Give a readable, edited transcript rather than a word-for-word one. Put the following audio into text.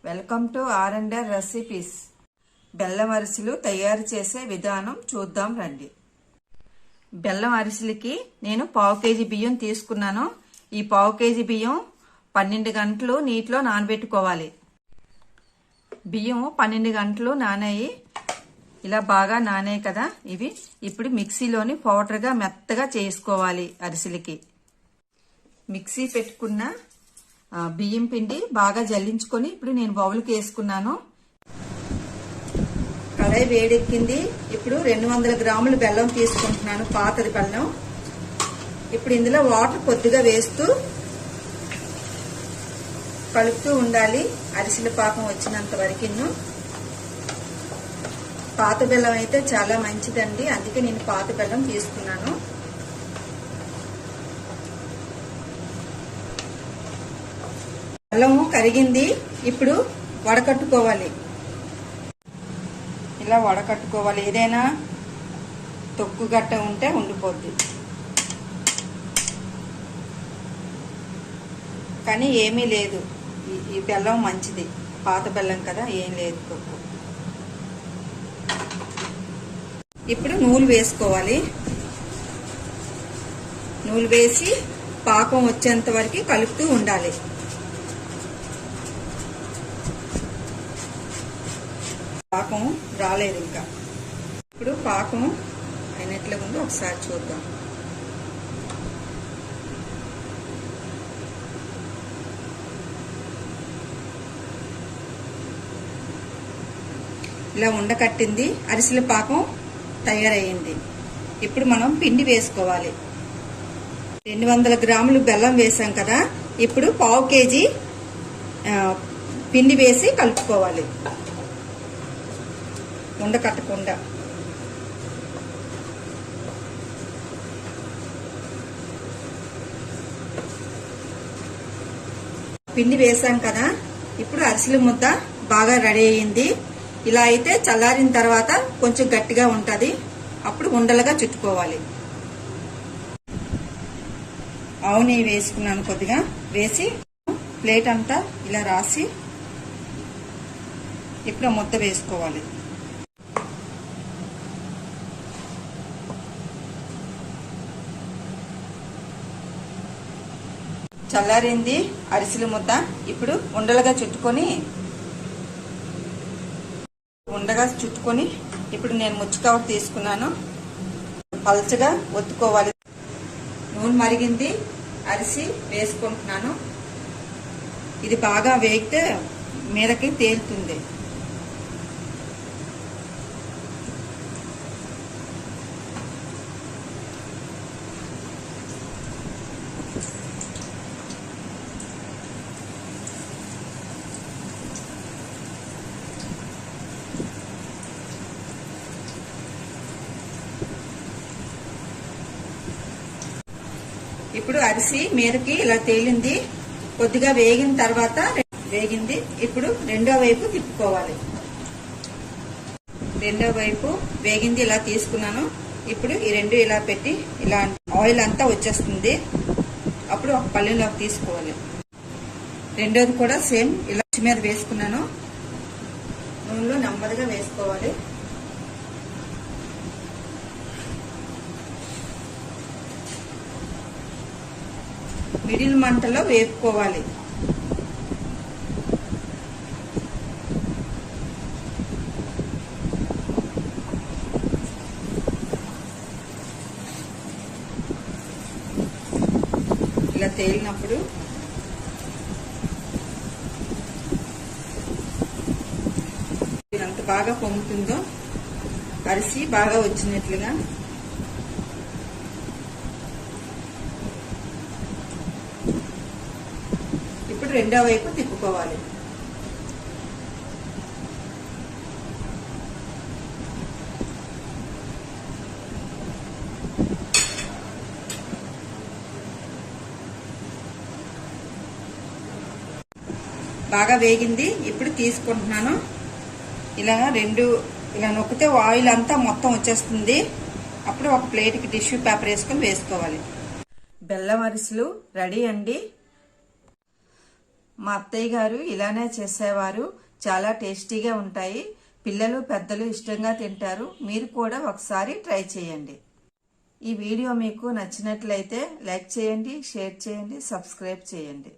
Welcome to R&R recipes. బెల్లం అరిసెలు తయారు చేసే విధానం చూద్దాం రండి. బెల్లం అరిసెలకి నేను 1/2 కేజీ బియ్యం తీసుకున్నాను. ఈ 1/2 కేజీ బియ్యం 12 గంటలు నీటిలో నానబెట్టుకోవాలి. బియ్యం 12 గంటలు నానాయి, ఇలా బాగా నానాయి కదా. ఇవి ఇప్పుడు మిక్సీలోని పౌడర్గా మెత్తగా చేసుకోవాలి. అరిసెలకి మిక్సీ పెట్టుకున్న బియ్యం పిండి బాగా జల్లించుకొని ఇప్పుడు నేను బౌల్కి వేసుకున్నాను. కడాయి వేడెక్కింది. ఇప్పుడు 200 గ్రాముల బెల్లం తీసుకుంటున్నాను, పాతది బెల్లం. ఇప్పుడు ఇందులో వాటర్ కొద్దిగా వేస్తూ కలుపుతూ ఉండాలి అరిసెల పాకం వచ్చినంత వరకు. పాత బెల్లం అయితే చాలా మంచిదండి, అందుకే నేను పాత బెల్లం తీసుకున్నాను. బెల్లము కరిగింది. ఇప్పుడు వడకట్టుకోవాలి. ఇలా వడకట్టుకోవాలి. ఏదైనా తొక్కు గట్ట ఉంటే ఉండిపోద్ది, కానీ ఏమీ లేదు. ఈ బెల్లం మంచిది, పాత బెల్లం కదా, ఏం లేదు తొక్కు. ఇప్పుడు నూనె వేసుకోవాలి. నూనె వేసి పాకం వచ్చేంత వరకు కలుపుతూ ఉండాలి. పాకం రాలేదు ఇంకా. ఇప్పుడు పాకం అయినట్లుగా ఉంది, ఒకసారి చూద్దాం. ఇలా ఉండకట్టింది, అరిసెల పాకం తయారయ్యింది. ఇప్పుడు మనం పిండి వేసుకోవాలి. 200 గ్రాములు బెల్లం వేసాం కదా. ఇప్పుడు 1/2 కేజీ పిండి వేసి కలుపుకోవాలి, ఉండకట్టకుండా. పిండి వేసాం కదా. ఇప్పుడు అరిసెల ముద్ద బాగా రెడీ అయ్యింది. ఇలా అయితే చల్లారిన తర్వాత కొంచెం గట్టిగా ఉంటది, అప్పుడు ఉండలుగా చుట్టుకోవాలి. ఆవు నెయ్యి వేసుకున్నాను కొద్దిగా. వేసి ప్లేట్ అంతా ఇలా రాసి ఇప్పుడు ముద్ద వేసుకోవాలి. చల్లారింది అరిసెల ముద్ద. ఇప్పుడు ఉండలుగా చుట్టుకొని ఇప్పుడు నేను ముచ్చి కవర్ తీసుకున్నాను. పల్చగా ఒత్తుకోవాలి. నూనె మరిగింది, అరిసి వేసుకుంటున్నాను. ఇది బాగా వేగితే మీదకి తేలుతుంది. ఇప్పుడు అరిసి మీదకి ఇలా తేలింది. కొద్దిగా వేగిన తర్వాత వేగింది. ఇప్పుడు రెండో వైపు తిప్పుకోవాలి. రెండో వైపు వేగింది, ఇలా తీసుకున్నాను. ఇప్పుడు ఈ రెండు ఇలా పెట్టి ఇలా ఆయిల్ అంతా వచ్చేస్తుంది. అప్పుడు ఒక పళ్ళెంలోకి తీసుకోవాలి. రెండోది కూడా సేమ్ ఇలా మీద వేసుకున్నాను. నూనెలో నెమ్మదిగా వేసుకోవాలి. మిడిల్ మంటలో వేపుకోవాలి. ఇలా తేలినప్పుడు ఎంత బాగా పొంగుతుందో, అరిసి బాగా వచ్చినట్లుగా. ఇప్పుడు రెండో వైపు తిప్పుకోవాలి. బాగా వేగింది. ఇప్పుడు తీసుకుంటున్నాను. ఇలా ఇలా నొక్కితే ఆయిల్ అంతా మొత్తం వచ్చేస్తుంది. అప్పుడు ఒక ప్లేట్కి టిష్యూ పేపర్ వేసుకొని వేసుకోవాలి. బెల్లం అరిసెలు రెడీ అండి. మా అత్తయ్య గారు ఇలానే చేసేవారు. చాలా టేస్టీగా ఉంటాయి. పిల్లలు పెద్దలు ఇష్టంగా తింటారు. మీరు కూడా ఒకసారి ట్రై చేయండి. ఈ వీడియో మీకు నచ్చినట్లయితే లైక్ చేయండి, షేర్ చేయండి, సబ్స్క్రైబ్ చేయండి.